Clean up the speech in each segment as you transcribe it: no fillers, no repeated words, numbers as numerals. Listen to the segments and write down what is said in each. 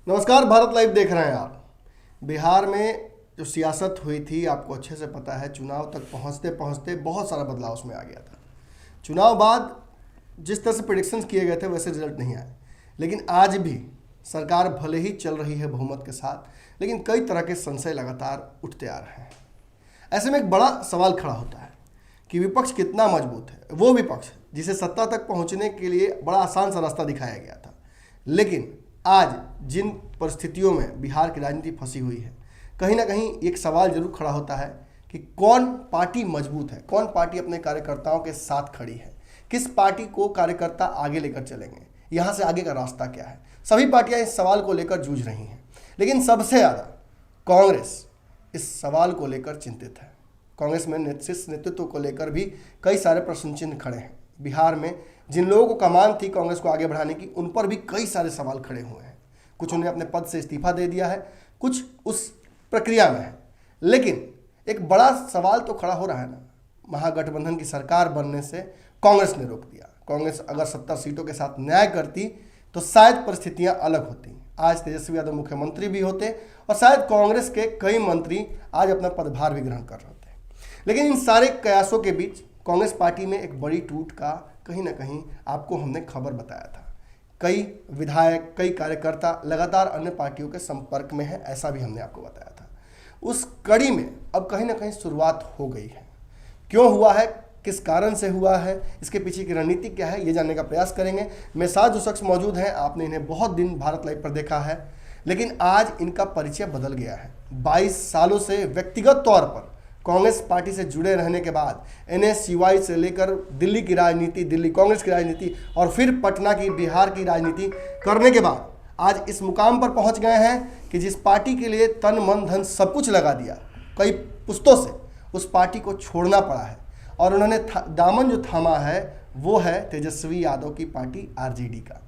नमस्कार, भारत लाइव देख रहे हैं आप। बिहार में जो सियासत हुई थी आपको अच्छे से पता है। चुनाव तक पहुंचते पहुंचते बहुत सारा बदलाव उसमें आ गया था। चुनाव बाद जिस तरह से प्रेडिक्शंस किए गए थे वैसे रिजल्ट नहीं आए, लेकिन आज भी सरकार भले ही चल रही है बहुमत के साथ, लेकिन कई तरह के संशय लगातार उठते आ रहे हैं। ऐसे में एक बड़ा सवाल खड़ा होता है कि विपक्ष कितना मजबूत है। वो विपक्ष जिसे सत्ता तक पहुंचने के लिए बड़ा आसान सा रास्ता दिखाया गया था, लेकिन आज जिन परिस्थितियों में बिहार की राजनीति फंसी हुई है, कहीं ना कहीं एक सवाल जरूर खड़ा होता है कि कौन पार्टी मजबूत है, कौन पार्टी अपने कार्यकर्ताओं के साथ खड़ी है, किस पार्टी को कार्यकर्ता आगे लेकर चलेंगे, यहाँ से आगे का रास्ता क्या है। सभी पार्टियां इस सवाल को लेकर जूझ रही हैं, लेकिन सबसे ज़्यादा कांग्रेस इस सवाल को लेकर चिंतित है। कांग्रेस में नेतृत्व को लेकर भी कई सारे प्रश्न चिन्ह खड़े हैं। बिहार में जिन लोगों को कमान थी कांग्रेस को आगे बढ़ाने की, उन पर भी कई सारे सवाल खड़े हुए हैं। कुछ उन्हें अपने पद से इस्तीफा दे दिया है, कुछ उस प्रक्रिया में है। लेकिन एक बड़ा सवाल तो खड़ा हो रहा है ना, महागठबंधन की सरकार बनने से कांग्रेस ने रोक दिया। कांग्रेस अगर 70 सीटों के साथ न्याय करती तो शायद परिस्थितियां अलग होती। आज तेजस्वी यादव मुख्यमंत्री भी होते और शायद कांग्रेस के कई मंत्री आज अपना पदभार भी ग्रहण कर रहे होते। लेकिन इन सारे कयासों के बीच कांग्रेस पार्टी में एक बड़ी टूट का कहीं ना कहीं आपको हमने खबर बताया था। कई विधायक, कई कार्यकर्ता लगातार अन्य पार्टियों के संपर्क में है, ऐसा भी हमने आपको बताया था। उस कड़ी में अब कहीं ना कहीं शुरुआत हो गई है। क्यों हुआ है, किस कारण से हुआ है, इसके पीछे की रणनीति क्या है, ये जानने का प्रयास करेंगे। मेरे साथ जो शख्स मौजूद हैं, आपने इन्हें बहुत दिन भारत लाइव पर देखा है, लेकिन आज इनका परिचय बदल गया है। 22 सालों से व्यक्तिगत तौर पर कांग्रेस पार्टी से जुड़े रहने के बाद NSUI से लेकर दिल्ली की राजनीति, दिल्ली कांग्रेस की राजनीति और फिर पटना की, बिहार की राजनीति करने के बाद आज इस मुकाम पर पहुंच गए हैं कि जिस पार्टी के लिए तन मन धन सब कुछ लगा दिया, कई पुश्तों से उस पार्टी को छोड़ना पड़ा है। और उन्होंने दामन जो थामा है वो है तेजस्वी यादव की पार्टी RJD का।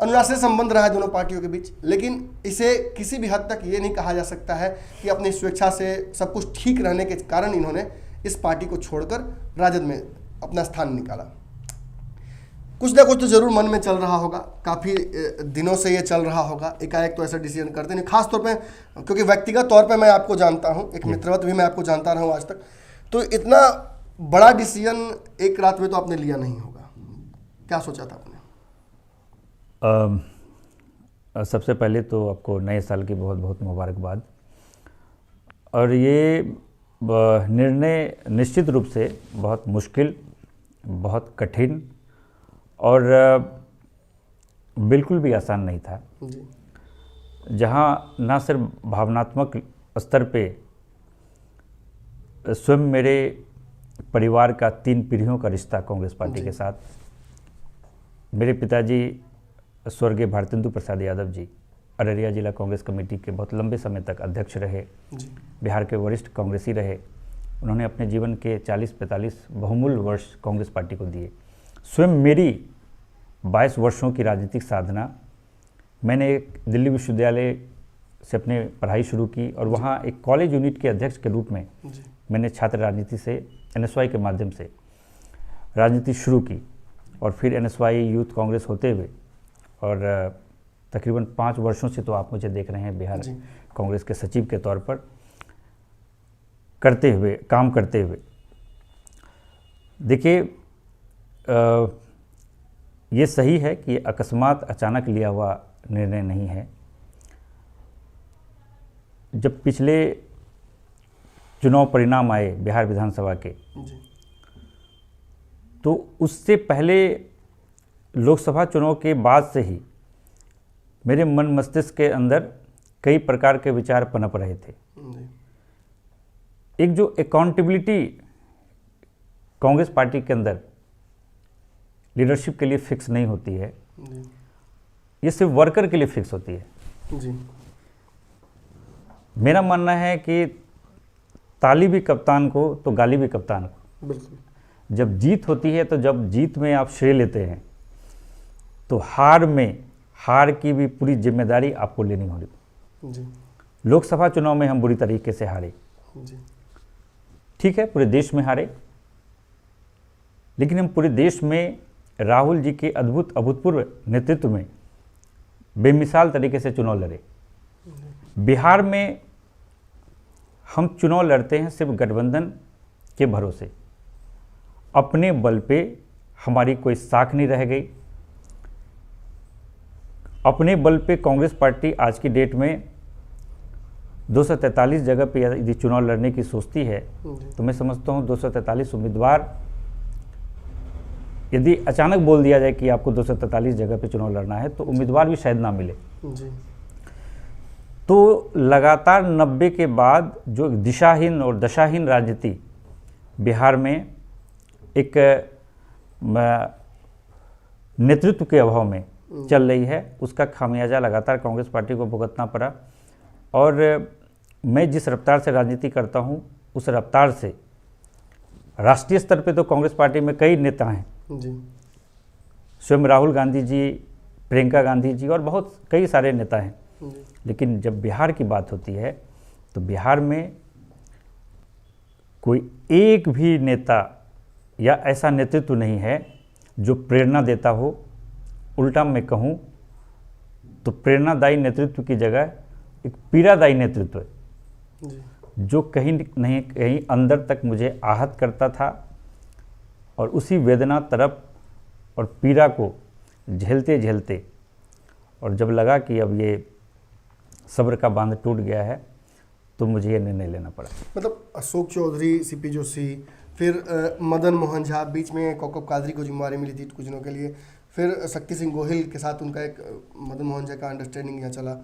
अनुराग संबंध रहा है दोनों पार्टियों के बीच, लेकिन इसे किसी भी हद तक ये नहीं कहा जा सकता है कि अपनी स्वेच्छा से सब कुछ ठीक रहने के कारण इन्होंने इस पार्टी को छोड़कर राजद में अपना स्थान निकाला। कुछ ना कुछ तो जरूर मन में चल रहा होगा, काफ़ी दिनों से ये चल रहा होगा। एकाएक तो ऐसा डिसीजन करते नहीं, खास तौर पे क्योंकि व्यक्तिगत तौर पे मैं आपको जानता हूँ, एक मित्रवत भी मैं आपको जानता रहा हूँ आज तक, तो इतना बड़ा डिसीजन एक रात में तो आपने लिया नहीं होगा। क्या सोचा था आपने? सबसे पहले तो आपको नए साल की बहुत बहुत मुबारकबाद। और ये निर्णय निश्चित रूप से बहुत मुश्किल, बहुत कठिन और बिल्कुल भी आसान नहीं था। जहाँ ना सिर्फ भावनात्मक स्तर पे स्वयं मेरे परिवार का 3 पीढ़ियों का रिश्ता कांग्रेस पार्टी के साथ, मेरे पिताजी स्वर्गीय भारतेंदु प्रसाद यादव जी अररिया जिला कांग्रेस कमेटी के बहुत लंबे समय तक अध्यक्ष रहे, बिहार के वरिष्ठ कांग्रेसी रहे। उन्होंने अपने जीवन के 40-45 बहुमूल्य वर्ष कांग्रेस पार्टी को दिए। स्वयं मेरी 22 वर्षों की राजनीतिक साधना, मैंने एक दिल्ली विश्वविद्यालय से अपने पढ़ाई शुरू की और वहाँ एक कॉलेज यूनिट के अध्यक्ष के रूप में मैंने छात्र राजनीति से NSY के माध्यम से राजनीति शुरू की और फिर NSY यूथ कांग्रेस होते हुए और तकरीबन 5 वर्षों से तो आप मुझे देख रहे हैं बिहार कांग्रेस के सचिव के तौर पर काम करते हुए। देखिए, ये सही है कि अकस्मात अचानक लिया हुआ निर्णय नहीं है। जब पिछले चुनाव परिणाम आए बिहार विधानसभा के, तो उससे पहले लोकसभा चुनाव के बाद से ही मेरे मन मस्तिष्क के अंदर कई प्रकार के विचार पनप रहे थे। एक जो अकाउंटेबिलिटी कांग्रेस पार्टी के अंदर लीडरशिप के लिए फिक्स नहीं होती है, ये सिर्फ वर्कर के लिए फिक्स होती है। मेरा मानना है कि ताली भी कप्तान को तो गाली भी कप्तान को। बिल्कुल। जब जीत होती है तो जब जीत में आप श्रेय लेते हैं तो हार की भी पूरी जिम्मेदारी आपको लेनी होगी। लोकसभा चुनाव में हम बुरी तरीके से हारे, ठीक है, पूरे देश में हारे, लेकिन हम पूरे देश में राहुल जी के अद्भुत अभूतपूर्व नेतृत्व में बेमिसाल तरीके से चुनाव लड़े। बिहार में हम चुनाव लड़ते हैं सिर्फ गठबंधन के भरोसे, अपने बल पे हमारी कोई साख नहीं रह गई। अपने बल पे कांग्रेस पार्टी आज की डेट में 243 जगह पे यदि चुनाव लड़ने की सोचती है तो मैं समझता हूँ 243 उम्मीदवार यदि अचानक बोल दिया जाए कि आपको 243 जगह पे चुनाव लड़ना है तो उम्मीदवार भी शायद ना मिले। जी। तो लगातार 90 के बाद जो दिशाहीन और दशाहीन राजनीति बिहार में एक नेतृत्व के अभाव में चल रही है, उसका खामियाजा लगातार कांग्रेस पार्टी को भुगतना पड़ा। और मैं जिस रफ्तार से राजनीति करता हूं उस रफ्तार से राष्ट्रीय स्तर पे तो कांग्रेस पार्टी में कई नेता हैं जी। स्वयं राहुल गांधी जी, प्रियंका गांधी जी और बहुत कई सारे नेता हैं जी। लेकिन जब बिहार की बात होती है तो बिहार में कोई एक भी नेता या ऐसा नेतृत्व नहीं है जो प्रेरणा देता हो। उल्टा मैं कहूँ तो प्रेरणादायी नेतृत्व की जगह एक पीड़ादायी नेतृत्व है जी। जो कहीं नहीं कहीं अंदर तक मुझे आहत करता था और उसी वेदना तरफ और पीड़ा को झेलते झेलते और जब लगा कि अब ये सब्र का बांध टूट गया है तो मुझे ये निर्णय लेना पड़ा। मतलब अशोक चौधरी, सीपी जोशी, फिर मदन मोहन झा, बीच में कौकब कादरी को जिम्मेवारी मिली थी कुछ दिनों के लिए, फिर शक्ति सिंह गोहिल के साथ उनका एक मदन मोहन झा का अंडरस्टैंडिंग यहाँ चला,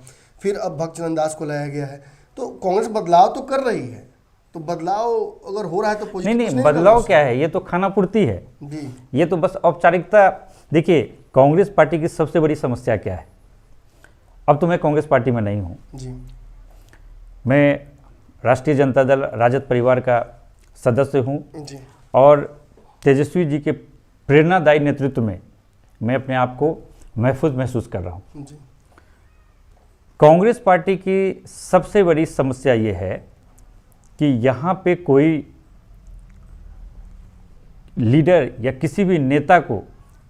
फिर अब भक्तचरण दास को लाया गया है। तो कांग्रेस बदलाव तो कर रही है, तो बदलाव अगर हो रहा है तो पॉजिटिव नहीं, बदलाव क्या है, ये तो खानापूर्ति है जी। ये तो बस औपचारिकता। देखिए कांग्रेस पार्टी की सबसे बड़ी समस्या क्या है, अब तो मैं कांग्रेस पार्टी में नहीं हूँ जी। मैं राष्ट्रीय जनता दल राजद परिवार का सदस्य हूँ जी। और तेजस्वी जी के प्रेरणादायी नेतृत्व में मैं अपने आप को महफूज महसूस कर रहा हूँ जी। कांग्रेस पार्टी की सबसे बड़ी समस्या ये है कि यहाँ पे कोई लीडर या किसी भी नेता को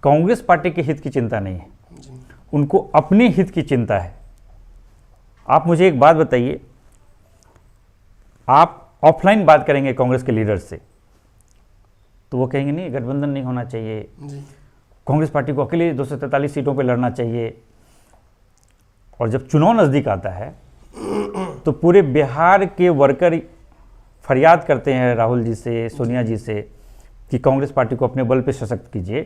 कांग्रेस पार्टी के हित की चिंता नहीं है जी। उनको अपने हित की चिंता है। आप मुझे एक बात बताइए, आप ऑफलाइन बात करेंगे कांग्रेस के लीडर से तो वो कहेंगे नहीं गठबंधन नहीं होना चाहिए जी। कांग्रेस पार्टी को अकेले 243 सीटों पे लड़ना चाहिए। और जब चुनाव नज़दीक आता है तो पूरे बिहार के वर्कर फरियाद करते हैं राहुल जी से, सोनिया जी से कि कांग्रेस पार्टी को अपने बल पे सशक्त कीजिए।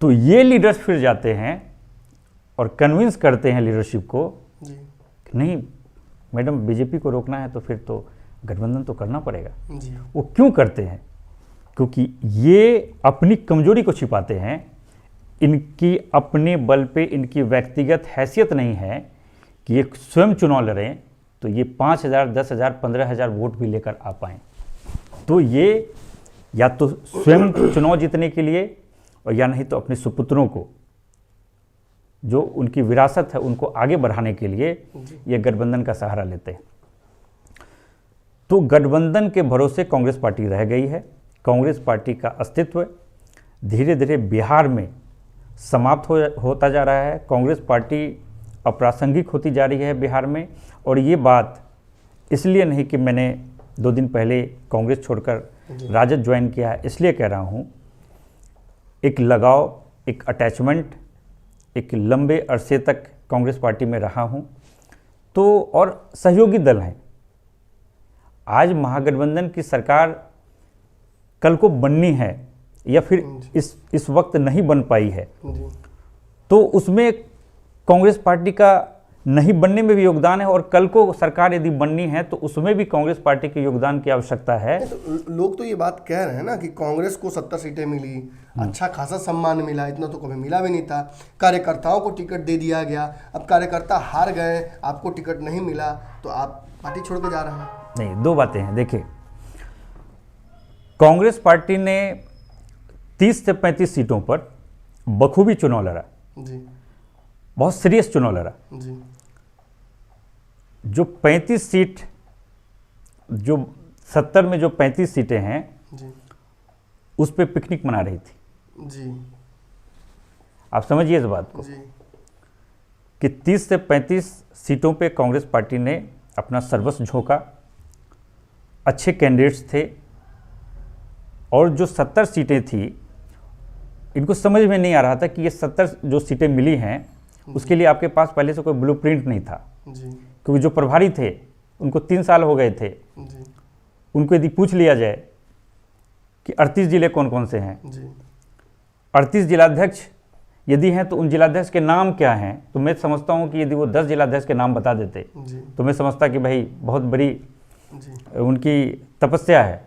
तो ये लीडर्स फिर जाते हैं और कन्विंस करते हैं लीडरशिप को जी। कि नहीं मैडम बीजेपी को रोकना है तो फिर तो गठबंधन तो करना पड़ेगा। जी। वो क्यों करते हैं? क्योंकि ये अपनी कमजोरी को छिपाते हैं। इनकी अपने बल पे इनकी व्यक्तिगत हैसियत नहीं है कि ये स्वयं चुनाव लड़ें तो ये 5,000, 10,000, 15,000 वोट भी लेकर आ पाएँ। तो ये या तो स्वयं चुनाव जीतने के लिए और या नहीं तो अपने सुपुत्रों को जो उनकी विरासत है उनको आगे बढ़ाने के लिए ये गठबंधन का सहारा लेते हैं। तो गठबंधन के भरोसे कांग्रेस पार्टी रह गई है। कांग्रेस पार्टी का अस्तित्व धीरे धीरे बिहार में समाप्त होता जा रहा है। कांग्रेस पार्टी अप्रासंगिक होती जा रही है बिहार में। और ये बात इसलिए नहीं कि मैंने 2 दिन पहले कांग्रेस छोड़कर राजद ज्वाइन किया है, इसलिए कह रहा हूँ एक लगाव, एक अटैचमेंट, एक लंबे अरसे तक कांग्रेस पार्टी में रहा हूँ। तो और सहयोगी दल हैं। आज महागठबंधन की सरकार कल को बननी है या फिर इस वक्त नहीं बन पाई है तो उसमें कांग्रेस पार्टी का नहीं बनने में भी योगदान है। और कल को सरकार यदि बननी है तो उसमें भी कांग्रेस पार्टी के योगदान की आवश्यकता है। तो लोग तो ये बात कह रहे हैं ना कि कांग्रेस को 70 सीटें मिली, अच्छा खासा सम्मान मिला, इतना तो कभी मिला भी नहीं था। कार्यकर्ताओं को टिकट दे दिया गया, अब कार्यकर्ता हार गए, आपको टिकट नहीं मिला तो आप पार्टी छोड़ के जा रहे हैं। नहीं, 2 बातें हैं। देखिए कांग्रेस पार्टी ने 30 से 35 सीटों पर बखूबी चुनाव लड़ा जी। बहुत सीरियस चुनाव लड़ा जी। जो 35 सीट, जो 70 में जो 35 सीटें हैं जी। उस पे पिकनिक मना रही थी। जी। आप समझिए इस बात को। जी। कि 30 से 35 सीटों पे कांग्रेस पार्टी ने अपना सर्वस्व झोंका, अच्छे कैंडिडेट्स थे, और जो 70 सीटें थी इनको समझ में नहीं आ रहा था कि ये 70 जो सीटें मिली हैं उसके लिए आपके पास पहले से कोई ब्लूप्रिंट नहीं था जी क्योंकि जो प्रभारी थे उनको 3 साल हो गए थे। जी उनको यदि पूछ लिया जाए कि 38 जिले कौन कौन से हैं, जी 38 जिलाध्यक्ष यदि हैं तो उन जिलाध्यक्ष के नाम क्या हैं, तो मैं समझता हूं कि यदि वो 10 जिलाध्यक्ष के नाम बता देते जी तो मैं समझता कि भाई बहुत बड़ी जी उनकी तपस्या है।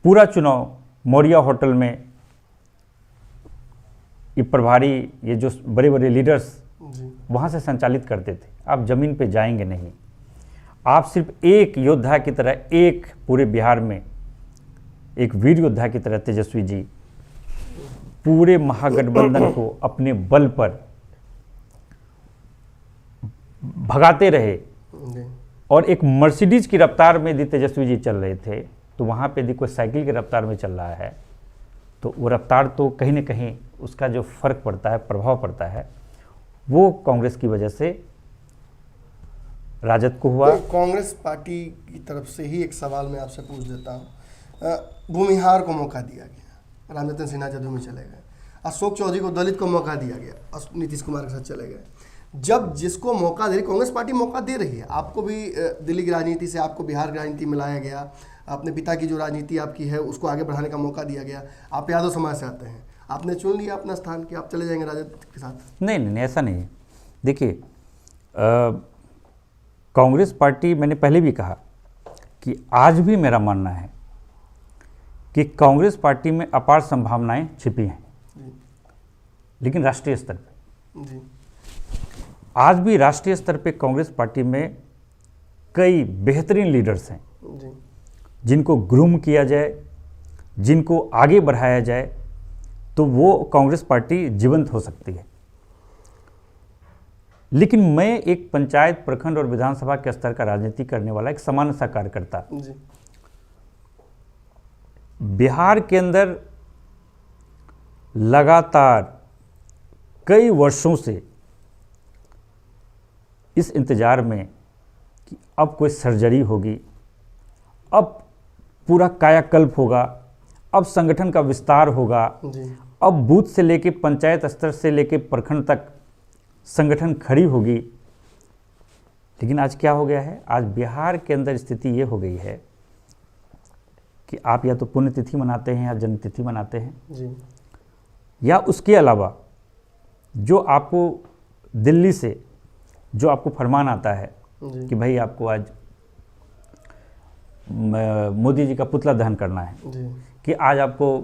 पूरा चुनाव मौर्या होटल में ये प्रभारी, ये जो बड़े बड़े लीडर्स जी वहाँ से संचालित करते थे। आप ज़मीन पे जाएंगे नहीं, आप सिर्फ एक योद्धा की तरह, एक पूरे बिहार में एक वीर योद्धा की तरह तेजस्वी जी पूरे महागठबंधन को अपने बल पर भगाते रहे। जी और एक मर्सिडीज की रफ्तार में यदि तेजस्वी जी चल रहे थे तो वहाँ पे यदि कोई साइकिल की रफ्तार में चल रहा है तो वो रफ्तार तो कहीं ना कहीं उसका जो फर्क पड़ता है, प्रभाव पड़ता है, वो कांग्रेस की वजह से राजद को हुआ। तो कांग्रेस पार्टी की तरफ से ही एक सवाल मैं आपसे पूछ देता हूँ। भूमिहार को मौका दिया गया, रामजतन सिन्हा जदयू में चले गए, अशोक चौधरी को दलित को मौका दिया गया, नीतीश कुमार के साथ चले गए। जब जिसको मौका दे रही कांग्रेस पार्टी मौका दे रही है, आपको भी दिल्ली की राजनीति से आपको बिहार की राजनीति में लाया गया, अपने पिता की जो राजनीति आपकी है उसको आगे बढ़ाने का मौका दिया गया। आप यादव समाज से आते हैं, आपने चुन लिया अपना स्थान कि आप चले जाएंगे राजद के साथ। नहीं नहीं, ऐसा नहीं है। देखिए, कांग्रेस पार्टी, मैंने पहले भी कहा कि आज भी मेरा मानना है कि कांग्रेस पार्टी में अपार संभावनाएं छिपी हैं, लेकिन राष्ट्रीय स्तर पे जी आज भी राष्ट्रीय स्तर पे कांग्रेस पार्टी में कई बेहतरीन लीडर्स हैं जी जिनको ग्रूम किया जाए, जिनको आगे बढ़ाया जाए तो वो कांग्रेस पार्टी जीवंत हो सकती है। लेकिन मैं एक पंचायत, प्रखंड और विधानसभा के स्तर का राजनीति करने वाला एक सामान्य सा कार्यकर्ता, जी बिहार के अंदर लगातार कई वर्षों से इस इंतजार में कि अब कोई सर्जरी होगी, अब पूरा कायाकल्प होगा, अब संगठन का विस्तार होगा, जी अब बूथ से लेके पंचायत स्तर से लेके प्रखंड तक संगठन खड़ी होगी। लेकिन आज क्या हो गया है, आज बिहार के अंदर स्थिति ये हो गई है कि आप या तो पुण्यतिथि मनाते हैं या जन्मतिथि मनाते हैं, जी या उसके अलावा जो आपको दिल्ली से जो आपको फरमान आता है जी कि भाई आपको आज मोदी जी का पुतला दहन करना है, जी कि आज आपको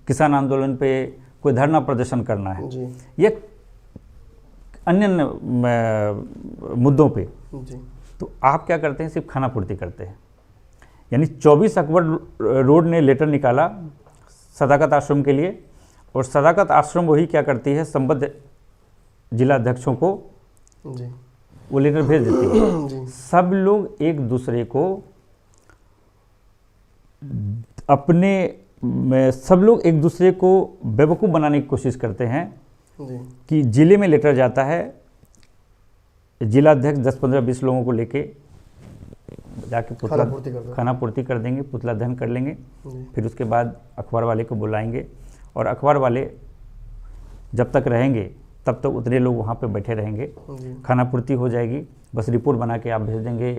किसान आंदोलन पे कोई धरना प्रदर्शन करना है, जी या अन्य मुद्दों पे, जी तो आप क्या करते हैं, सिर्फ खाना पूर्ति करते हैं। यानी 24 अकबर रोड ने लेटर निकाला सदाकत आश्रम के लिए, और सदाकत आश्रम वही क्या करती है, संबद्ध जिलाध्यक्षों को जी वो लेटर भेज देती है। जी सब लोग एक दूसरे को अपने सब लोग एक दूसरे को बेवकूफ़ बनाने की कोशिश करते हैं जी कि जिले में लेटर जाता है, जिलाध्यक्ष 10-15-20 लोगों को लेके जाके पुतला खाना पूर्ति कर देंगे, पुतला दहन कर लेंगे, जी फिर उसके बाद अखबार वाले को बुलाएंगे, और अखबार वाले जब तक रहेंगे तब तक उतने लोग वहाँ पे बैठे रहेंगे, जी खाना पूर्ति हो जाएगी, बस रिपोर्ट बना के आप भेज देंगे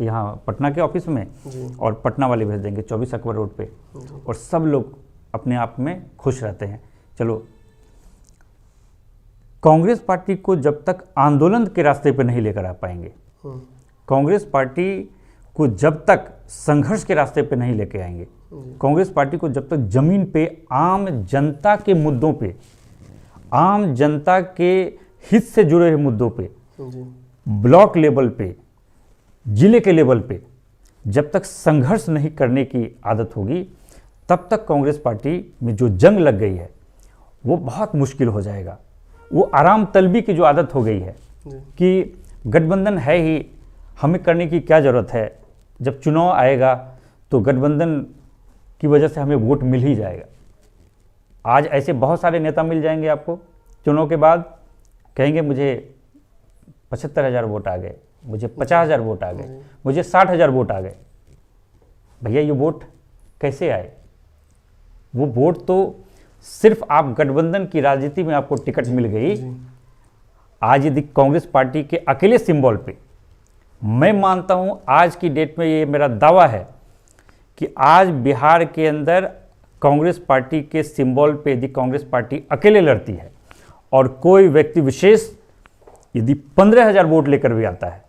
यहाँ पटना के ऑफिस में, जी और पटना वाले भेज देंगे 24 अकबर रोड पे, जी और सब लोग अपने आप में खुश रहते हैं। चलो, कांग्रेस पार्टी को जब तक आंदोलन के रास्ते पे नहीं लेकर आ पाएंगे, कांग्रेस पार्टी को जब तक संघर्ष के रास्ते पे नहीं लेके आएंगे, कांग्रेस पार्टी को जब तक जमीन पे आम जनता के मुद्दों पे, आम जनता के हित से जुड़े हुए मुद्दों पे, जी ब्लॉक लेवल पे, जिले के लेवल पे जब तक संघर्ष नहीं करने की आदत होगी, तब तक कांग्रेस पार्टी में जो जंग लग गई है वो बहुत मुश्किल हो जाएगा। वो आराम तलबी की जो आदत हो गई है जी कि गठबंधन है ही, हमें करने की क्या ज़रूरत है, जब चुनाव आएगा तो गठबंधन की वजह से हमें वोट मिल ही जाएगा। आज ऐसे बहुत सारे नेता मिल जाएंगे आपको चुनाव के बाद कहेंगे मुझे 75,000 वोट आ गए, मुझे 50,000 वोट आ गए, मुझे 60,000 वोट आ गए। भैया ये वोट कैसे आए? वो वोट तो सिर्फ आप गठबंधन की राजनीति में आपको टिकट मिल गई। आज यदि कांग्रेस पार्टी के अकेले सिंबल पे, मैं मानता हूं आज की डेट में ये मेरा दावा है कि आज बिहार के अंदर कांग्रेस पार्टी के सिंबल पे यदि कांग्रेस पार्टी अकेले लड़ती है और कोई व्यक्ति विशेष यदि 15,000 वोट लेकर भी आता है,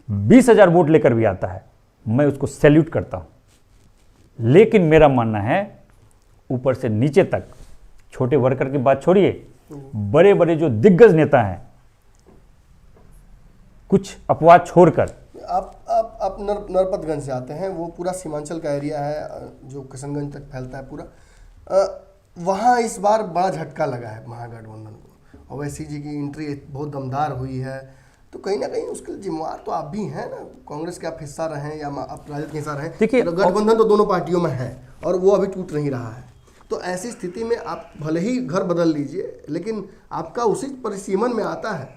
20,000 वोट लेकर भी आता है, मैं उसको सैल्यूट करता हूं। लेकिन मेरा मानना है ऊपर से नीचे तक, छोटे वर्कर की बात छोड़िए, बड़े बड़े जो दिग्गज नेता हैं, कुछ अपवाद छोड़कर, आप नरपतगंज से आते हैं, वो पूरा सीमांचल का एरिया है जो किशनगंज तक फैलता है पूरा। वहाँ इस बार बड़ा झटका लगा है महागठबंधन को। ओवैसी जी की एंट्री बहुत दमदार हुई है, तो कहीं ना कहीं उसके जिम्मेवार तो आप भी हैं ना। कांग्रेस के आप हिस्सा रहे या आप राजद के हिस्सा रहे, देखिए गठबंधन तो दोनों पार्टियों में है और वो अभी टूट नहीं रहा है। तो ऐसी स्थिति में आप भले ही घर बदल लीजिए, लेकिन आपका उसी परिसीमन में आता है।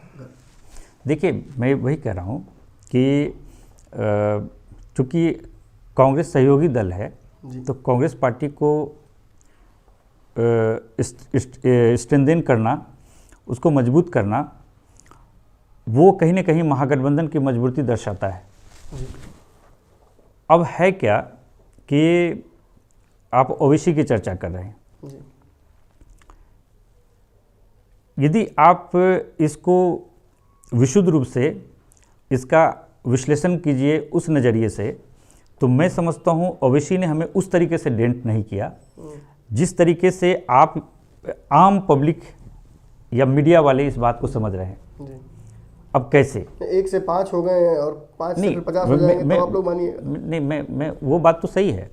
देखिए मैं वही कह रहा हूँ कि चूँकि कांग्रेस सहयोगी दल है, तो कांग्रेस पार्टी को स्ट्रेंथन करना, उसको मजबूत करना, वो कहीं ना कहीं महागठबंधन की मजबूती दर्शाता है। अब है क्या कि आप ओवैसी की चर्चा कर रहे हैं, यदि आप इसको विशुद्ध रूप से इसका विश्लेषण कीजिए उस नज़रिए से, तो मैं समझता हूँ ओवैसी ने हमें उस तरीके से डेंट नहीं किया जिस तरीके से आप आम पब्लिक या मीडिया वाले इस बात को समझ रहे हैं। अब कैसे 1 से 5 हो गए और 5 से 50 हो जाएंगे, तो आप लोग मानिए। नहीं, मैं वो बात तो सही है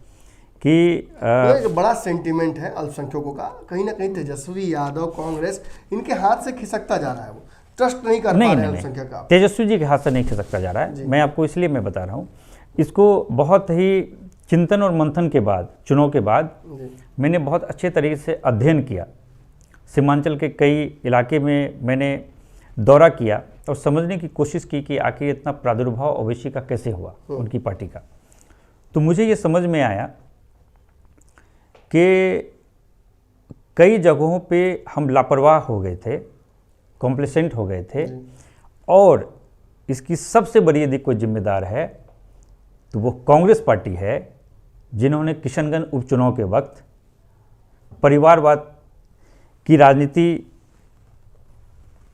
कि एक बड़ा सेंटीमेंट है अल्पसंख्यकों का, कहीं ना कहीं तेजस्वी यादव कांग्रेस इनके हाथ से खिसकता जा रहा है। वो ट्रस्ट नहीं कर पा रहे अल्पसंख्यक का। तेजस्वी जी के हाथ से नहीं खिसकता जा रहा है। मैं आपको इसलिए मैं बता रहा हूँ, इसको बहुत ही चिंतन और मंथन के बाद, चुनाव के बाद मैंने बहुत अच्छे तरीके से अध्ययन किया। सीमांचल के कई इलाके में मैंने दौरा किया और समझने की कोशिश की कि आखिर इतना प्रादुर्भाव ओवैसी का कैसे हुआ उनकी पार्टी का। तो मुझे ये समझ में आया कि कई जगहों पे हम लापरवाह हो गए थे, कॉम्प्लेसेंट हो गए थे, और इसकी सबसे बड़ी यदि कोई जिम्मेदार है तो वो कांग्रेस पार्टी है, जिन्होंने किशनगंज उपचुनाव के वक्त परिवारवाद की राजनीति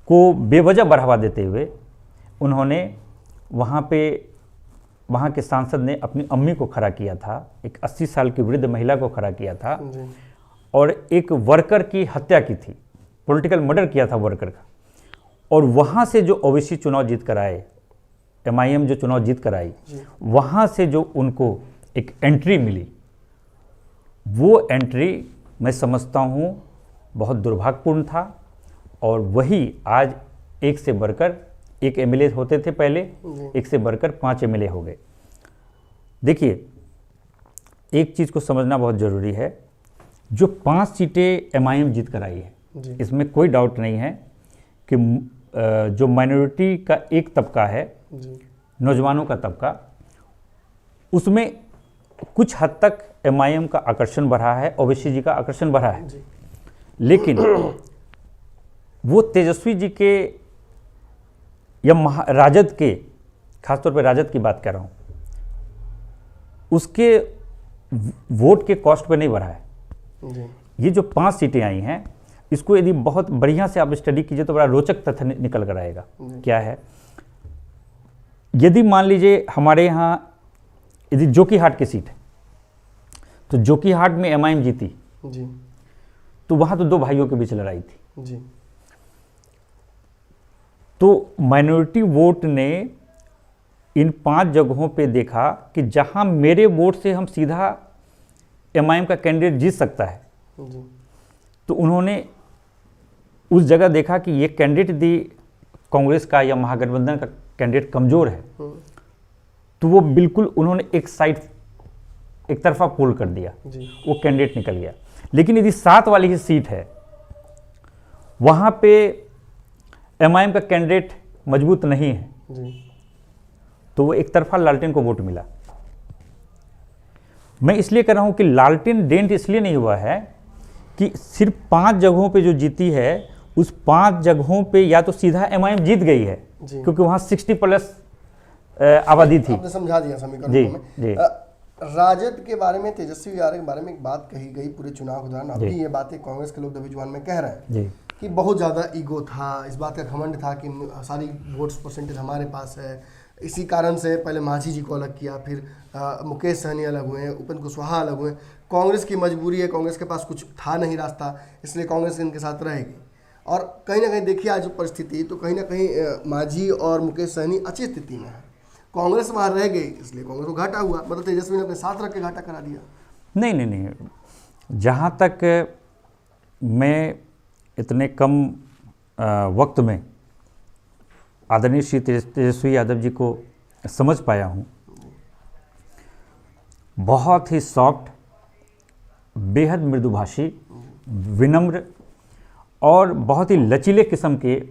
को बेवजह बढ़ावा देते हुए उन्होंने वहाँ के सांसद ने अपनी अम्मी को खड़ा किया था, एक 80 साल की वृद्ध महिला को खड़ा किया था और एक वर्कर की हत्या की थी, पॉलिटिकल मर्डर किया था वर्कर का। और वहाँ से जो ओवैसी चुनाव जीत कर आए, MIM जो चुनाव जीत कर आई, वहाँ से जो उनको एक एंट्री मिली, वो एंट्री मैं समझता हूँ बहुत दुर्भाग्यपूर्ण था। और वही आज एक से बढ़कर एक MLA होते थे पहले, एक से बढ़कर 5 MLA हो गए। देखिए एक चीज़ को समझना बहुत ज़रूरी है, जो 5 सीटें MIM जीत कर आई है, इसमें कोई डाउट नहीं है कि जो माइनॉरिटी का एक तबका है, नौजवानों का तबका, उसमें कुछ हद तक MIM का आकर्षण बढ़ा है, ओवैसी जी का आकर्षण बढ़ा है। लेकिन वो तेजस्वी जी के या राजद के, खासतौर पर राजद की बात कर रहा हूँ, उसके वोट के कॉस्ट पे नहीं बढ़ा है। ये जो 5 सीटें आई हैं, इसको यदि बहुत बढ़िया से आप स्टडी कीजिए तो बड़ा रोचक तथ्य निकल कर आएगा। क्या है, यदि मान लीजिए हमारे यहाँ यदि जोकीहाट की सीट है, तो जोकीहाट में MIM जीती तो वहाँ तो 2 भाइयों के बीच लड़ाई थी। तो माइनॉरिटी वोट ने इन 5 जगहों पे देखा कि जहाँ मेरे वोट से हम सीधा MIM का कैंडिडेट जीत सकता है, तो उन्होंने उस जगह देखा कि ये कैंडिडेट यदि कांग्रेस का या महागठबंधन का कैंडिडेट कमज़ोर है, तो वो बिल्कुल उन्होंने एक तरफा पोल कर दिया, वो कैंडिडेट निकल गया। लेकिन यदि 7 वाली ही सीट है, वहाँ पे एमआईएम का कैंडिडेट मजबूत नहीं है जी। तो वो एक तरफा लालटेन को वोट मिला। मैं इसलिए कह रहा हूँ कि लालटेन डेंट इसलिए नहीं हुआ है कि सिर्फ 5 जगहों पे जो जीती है उस 5 जगहों पे या तो सीधा एमआईएम जीत गई है क्योंकि वहाँ 60+ आबादी थी। आपने समझा दिया समीकरण जी, में। जी। राजद के बारे में, तेजस्वी यादव के बारे में एक बात कही गई पूरे चुनाव के दौरान, अभी ये बातें कांग्रेस के लोग दबी जुबान में कह रहे हैं जी कि बहुत ज़्यादा ईगो था, इस बात का घमंड था कि सारी वोट्स परसेंटेज हमारे पास है। इसी कारण से पहले मांझी जी को अलग किया, फिर मुकेश सहनी अलग हुए, उपेंद्र कुशवाहा अलग हुए। कांग्रेस की मजबूरी है, कांग्रेस के पास कुछ था नहीं रास्ता, इसलिए कांग्रेस इनके साथ रहेगी। और कहीं ना कहीं देखिए आज परिस्थिति, तो कहीं ना कहीं मांझी और मुकेश सहनी अच्छी स्थिति में है, कांग्रेस वहाँ रह गई, इसलिए कांग्रेस को घाटा हुआ। मतलब तेजस्वी ने अपने साथ रख के घाटा करा दिया। नहीं नहीं नहीं, जहाँ तक मैं इतने कम वक्त में आदरणीय श्री तेजस्वी यादव जी को समझ पाया हूँ, बहुत ही सॉफ्ट, बेहद मृदुभाषी, विनम्र और बहुत ही लचीले किस्म के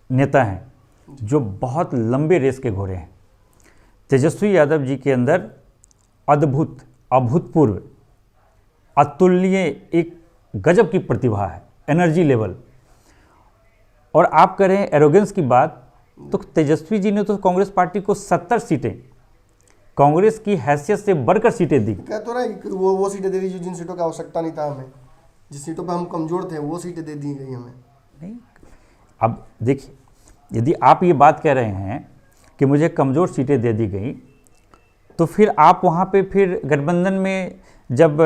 नेता हैं जो बहुत लंबे रेस के घोड़े हैं। तेजस्वी यादव जी के अंदर अद्भुत, अभूतपूर्व, अतुलनीय एक गजब की प्रतिभा है, एनर्जी लेवल। और आप करें एरोगेंस की बात, तो तेजस्वी जी ने तो कांग्रेस पार्टी को 70 सीटें कांग्रेस की हैसियत से बढ़कर सीटें दी। कह तो रहा कि वो सीटें दे दी जिन सीटों की आवश्यकता नहीं था हमें, जिस सीटों पर हम कमजोर थे वो सीटें दे दी गई हमें। नहीं, अब देखिए, यदि आप ये बात कह रहे हैं कि मुझे कमज़ोर सीटें दे दी गई, तो फिर आप वहाँ पे फिर गठबंधन में जब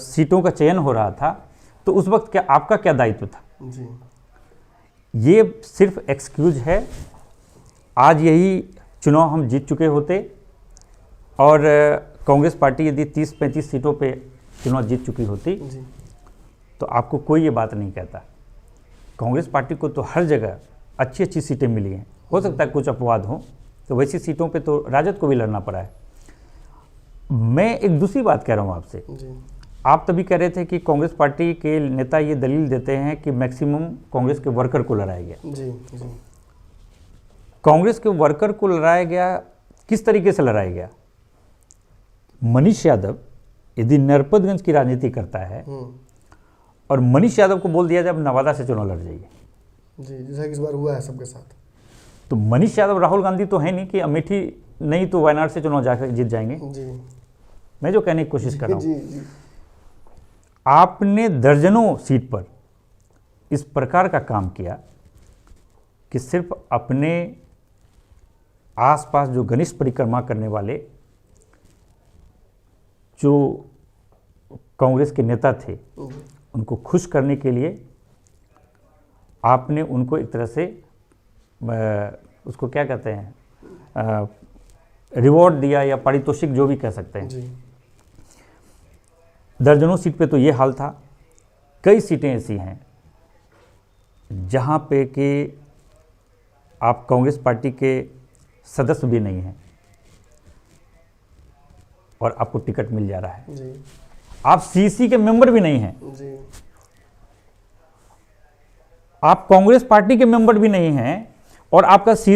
सीटों का चयन हो रहा था तो उस वक्त क्या आपका क्या दायित्व था? जी। ये सिर्फ एक्सक्यूज है। आज यही चुनाव हम जीत चुके होते और कांग्रेस पार्टी यदि 30-35 सीटों पे चुनाव जीत चुकी होती जी। तो आपको कोई ये बात नहीं कहता। कांग्रेस पार्टी को तो हर जगह अच्छी अच्छी सीटें मिली हैं। हो सकता है कुछ अपवाद हो, तो वैसी सीटों पे तो राजद को भी लड़ना पड़ा है। मैं एक दूसरी बात कह रहा हूँ आपसे। जी। आप तभी कह रहे थे कि कांग्रेस पार्टी के नेता ये दलील देते हैं कि मैक्सिमम कांग्रेस के वर्कर को लड़ाया गया। जी। जी। कांग्रेस के वर्कर को लड़ाया गया, किस तरीके से लड़ाया गया? मनीष यादव यदि नरपतगंज की राजनीति करता है और मनीष यादव को बोल दिया जाए अब नवादा से चुनाव लड़ जाइए, जी, जैसा कि इस बार हुआ है सबके साथ, तो मनीष यादव राहुल गांधी तो है नहीं कि अमेठी नहीं तो वायनाड से चुनाव जाकर जीत जाएंगे। जी। मैं जो कहने की कोशिश कर रहा हूँ, जी। जी। आपने दर्जनों सीट पर इस प्रकार का काम किया कि सिर्फ अपने आसपास जो घनिष्ठ परिक्रमा करने वाले जो कांग्रेस के नेता थे उनको खुश करने के लिए आपने उनको एक तरह से उसको क्या कहते हैं, रिवॉर्ड दिया या पारितोषिक जो भी कह सकते हैं। जी। दर्जनों सीट पे तो ये हाल था। कई सीटें ऐसी हैं जहाँ पे कि आप कांग्रेस पार्टी के सदस्य भी नहीं हैं और आपको टिकट मिल जा रहा है। जी। आप सीसी के मेंबर भी नहीं हैं, जी। आप कांग्रेस पार्टी के मेंबर भी नहीं हैं और आपका सी